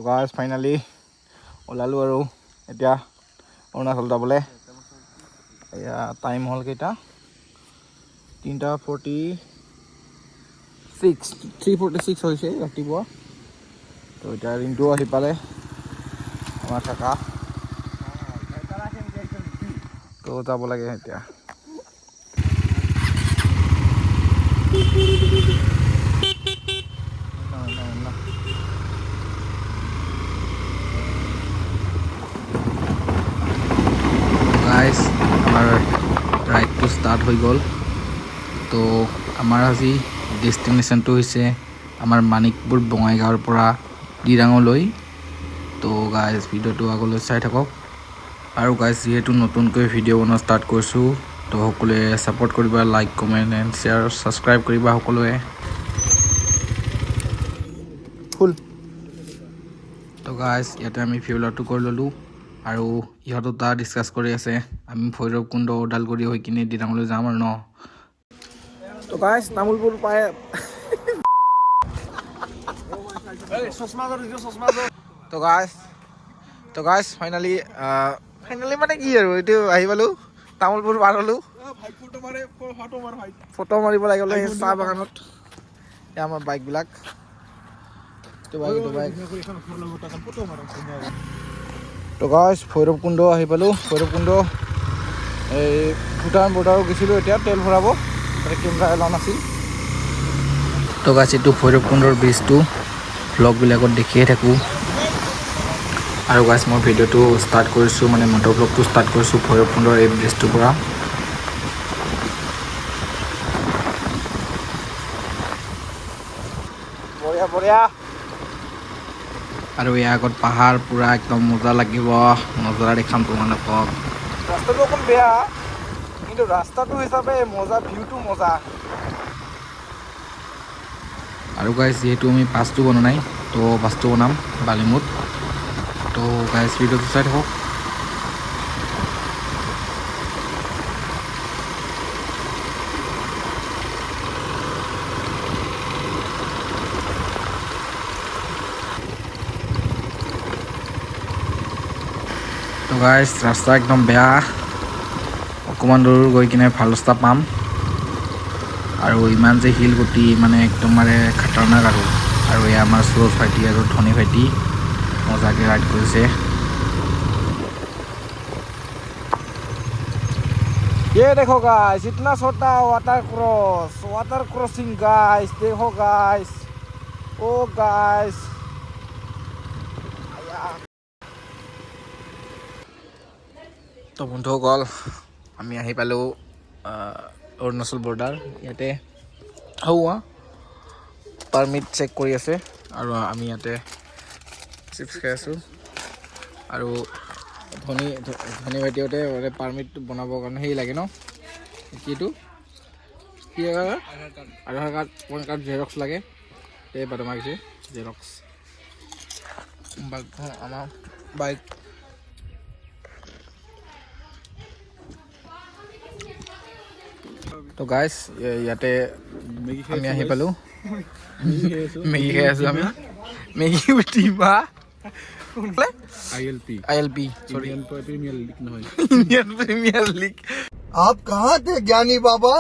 Guys finally ওলালোঁ আৰু এতিয়া অৰুণাচল যাবলৈ। এয়া টাইম হ'ল কেইটা 3:46 হৈছে ৰাতিপুৱা। তো এতিয়া ৰিণ্টু আহি পালে আমাৰ থাকা, তো যাব লাগে এতিয়া। গাইজ আমাৰ ৰাইডটো ষ্টাৰ্ট হৈ গ'ল। তো আমাৰ আজি ডেষ্টিনেশ্যনটো হৈছে আমাৰ মানিকপুৰ বঙাইগাঁৱৰ পৰা দিৰাঙলৈ। তো গাইজ ভিডিঅ'টো আগলৈ চাই থাকক। আৰু গাইজ যিহেতু নতুনকৈ ভিডিঅ' বনোৱা ষ্টাৰ্ট কৰিছোঁ, তো সকলোৱে ছাপোৰ্ট কৰিবা, like comment and share subscribe কৰিবা সকলোৱে। ফুল তো গাইজ ইয়াতে আমি ফিউলাৰটো কৰি ল'লোঁ আৰু ইহঁতো তাৰ ডিছকাছ কৰি আছে আমি ভৈৰৱকুণ্ড ওদালগুৰি হৈ কিনে দিৰাঙলৈ যাম আৰু ন। তো গাইজ তামোলপুৰ পাই তো গাইজ ফাইনেলি মানে কি আৰু এইটো আহি পালোঁ, তামোলপুৰ পাৰ হ'লোঁ। ফটো মাৰিব লাগে বোলে চাহ বাগানত। এয়া আমাৰ বাইকবিলাক, তো গাইজ ভৈৰৱকুণ্ড আহি পালোঁ। ভৈৰৱকুণ্ড এই ভূটান বৰ্ডাৰো গৈছিলোঁ, এতিয়া তেল ভৰাব, তাতে কেমেৰা এলাও নাছিল। তো গাইজ এইটো ভৈৰৱকুণ্ডৰ ব্ৰিজটো ব্লগবিলাকত দেখিয়ে থাকোঁ। আৰু গাইজ মই ভিডিঅ'টো ষ্টাৰ্ট কৰিছোঁ, মানে মটৰ ব্লগটো ষ্টাৰ্ট কৰিছোঁ ভৈৰৱকুণ্ডৰ এই ব্ৰিজটোৰ পৰা। বঢ়িয়া বঢ়িয়া। আৰু ইয়াৰ আগত পাহাৰ পূৰা একদম মজা লাগিব, নজৰা দেখাম তোমালোকক। ৰাস্তাটো অকণ বেয়া, কিন্তু ৰাস্তাটো হিচাপে মজা, ভিউটো মজা। আৰু গাইজ যিহেতু আমি পাছটো বনোৱা নাই, তো পাছটো বনাম বালিমুত। তো গাইজ ভিডিঅ'টো চাই থাকক। তো গাইজ ৰাস্তা একদম বেয়া, অকণমান দূৰ গৈ কিনে ভাল ৰাস্তা পাম। আৰু ইমান যে শিলগুটি মানে একদম মানে খাতাৰনাক আৰু এয়া আমাৰ সুৰজ ভাইটি আৰু ধনী ভাইটি মজাকৈ ৰাইড কৰিছে। ये देखो गाइस, इतना छोटा वाटर क्रॉसिंग गाइस, देखो गाइस, ओ गाइस। তো বন্ধুসকল আমি আহি পালোঁ অৰুণাচল বৰ্ডাৰ। ইয়াতে পাৰ্মিট চেক কৰি আছে আৰু আমি ইয়াতে চিপছ খাই আছোঁ। আৰু ধনী ভাইটিহঁতে পাৰ্মিটটো বনাবৰ কাৰণে হেৰি লাগে ন, কিটো কি আধাৰ কাৰ্ড পেন কাৰ্ড জেৰক্স লাগে। এই বাদ মাৰিছে জেৰক্স বাইকখন, আমাৰ বাইক। তো গাইজ ইয়াতে আমি আহি পালোঁ, মেগী খাই আছোঁ আমি। মেগী উঠিবা ILP sorry Indian Premier League. आप कहाँ थे ज्ञानी बाबा?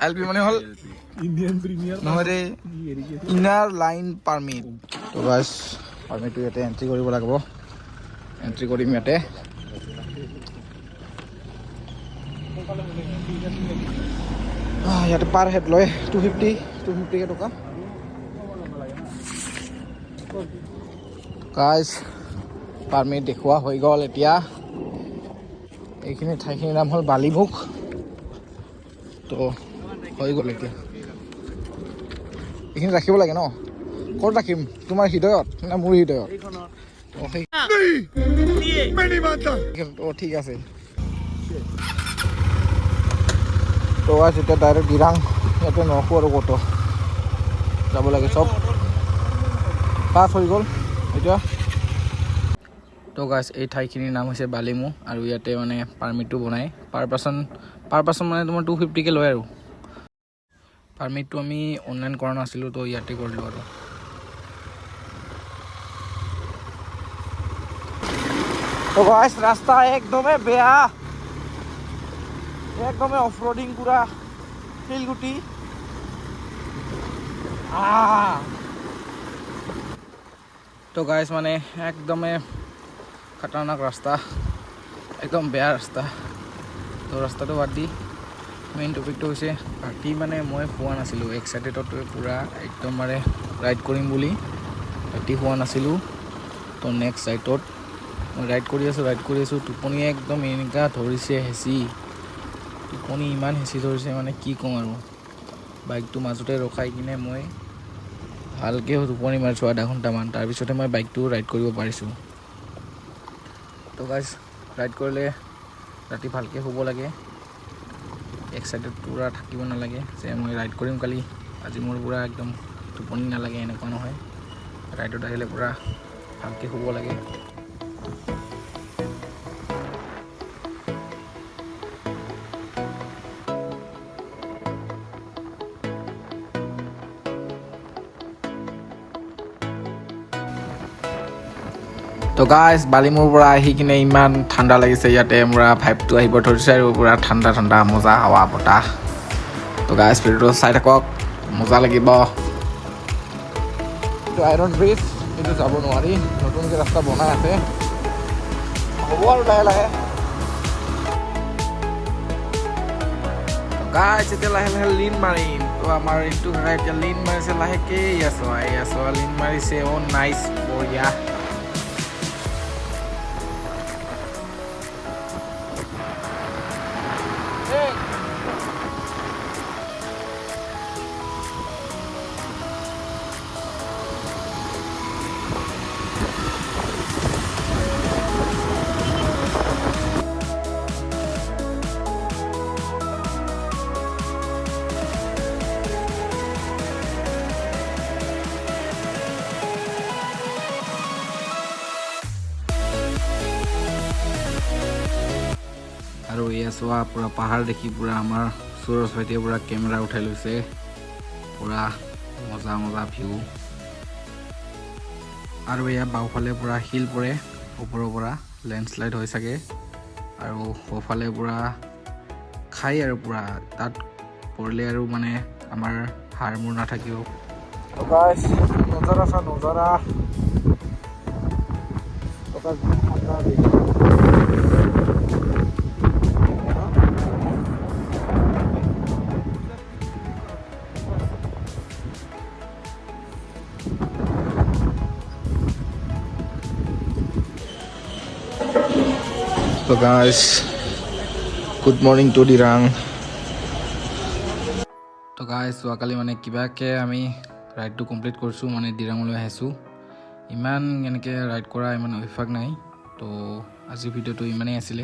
ILP মানে হল ইন্ডিয়ান প্ৰিমিয়াৰ নহৰে ইনাৰ লাইন পাৰ্মিট। তো গাইজ পাৰ্মিটটো ইয়াতে এণ্ট্ৰি কৰিব লাগিব, এণ্ট্ৰি কৰিম ইয়াতে। ইয়াতে পাৰ হেড লয় 250 টকা। গাইজ পাৰ্মিট দেখুওৱা হৈ গ'ল। এতিয়া এইখিনি ঠাইখিনিৰ নাম হ'ল বালিমুখ। তো হৈ গ'ল, এতিয়া এইখিনি ৰাখিব লাগে ন। ক'ত ৰাখিম, তোমাৰ হৃদয়ত না মোৰ হৃদয়ত? অঁ ঠিক আছে। তো গাইজ এতিয়া ডাইৰেক্ট দিৰাং, ইয়াতে নৰখোঁ আৰু ক'তো যাব লাগে, চব পাছ হৈ গ'ল এতিয়া। তো গাইজ এই ঠাইখিনিৰ নাম হৈছে বালিমু আৰু ইয়াতে মানে পাৰ্মিটটো বনাই পাৰ পাৰ্চন মানে তোমাৰ 250কৈ লয়। আৰু পাৰ্মিটটো আমি অনলাইন কৰা নাছিলোঁ, তো ইয়াতে কৰিলোঁ আৰু। তো গাইস ৰাস্তা একদমই বেয়া, একদমই অফ ৰোডিং পুৰা শিলগুটি। তো গাইস মানে একদমই খাতাৰনাক ৰাস্তা, একদম বেয়া ৰাস্তা। তো ৰাস্তাটো বাদ দি মেইন টপিকটো হৈছে বাকী মানে মই পোৱা নাছিলোঁ এক্সাইটেডত পূৰা একদম মানে ৰাইড কৰিম বুলি ৰাতি হোৱা নাছিলোঁ। তো নেক্সট ৰাইডত মই ৰাইড কৰি আছোঁ, টোপনি একদম এনেকুৱা ধৰিছে হেঁচি, টোপনি ইমান হেঁচি ধৰিছে মানে কি ক'ম আৰু। বাইকটো মাজতে ৰখাই কিনে মই ভালকৈ টোপনি মাৰিছোঁ আধা ঘণ্টামান, তাৰপিছতে মই বাইকটো ৰাইড কৰিব পাৰিছোঁ। তো গাইজ ৰাইড কৰিলে ৰাতি ভালকৈ শুব লাগে, এক্সাইটেড পূৰা থাকিব নালাগে যে মই ৰাইড কৰিম কালি, আজি মোৰ পূৰা একদম টোপনি নালাগে, এনেকুৱা নহয়। ৰাইডত আহিলে পূৰা ভালকৈ শুব লাগে। তো গাইজ বালিমূৰ পৰা আহি কিনে ইমান ঠাণ্ডা লাগিছে, ইয়াতে পূৰা ভাইবটো আহিব ধৰিছে আৰু পূৰা ঠাণ্ডা ঠাণ্ডা মজা হাৱা বতাহ। তো গাইজ ভিডিঅ'টো চাই থাকক, মজা লাগিব। এইটো আইৰণ ব্ৰিজ, এইটো যাব নোৱাৰি, নতুনকৈ ৰাস্তা বনাই আছে, হ'ব আৰু লাহে লাহে। গাইজ এতিয়া লাহে লাহে লিন মাৰিম। তো আমাৰ এইটো কাকাই এতিয়া লিন মাৰিছে লাহেকৈ, ইয়াছোৱা লিন মাৰিছে। অ' নাইচ, বঢ়িয়া। আৰু এয়া চোৱা পূৰা পাহাৰ দেখি পূৰা আমাৰ সুৰজ ভাইটিয়ে পূৰা কেমেৰা উঠাই লৈছে, পূৰা মজা মজা ভিউ। আৰু এয়া বাওঁফালে পূৰা শিল পৰে ওপৰৰ পৰা, লেণ্ডশ্লাইড হৈ চাগে, আৰু সোঁফালে পূৰা খাই আৰু পূৰা তাত পৰিলে আৰু মানে আমাৰ হাৰ মূৰ নাথাকিব। নজাৰা চা Nazara, So guys, good morning to Dirang. তো গাইজ যোৱাকালি মানে কিবাকৈ আমি ৰাইডটো কমপ্লিট কৰিছোঁ, মানে ডিৰাঙলৈ আহিছোঁ। ইমান এনেকৈ ৰাইড কৰা ইমান অভ্যাস নাই, তো আজিৰ ভিডিঅ'টো ইমানেই আছিলে।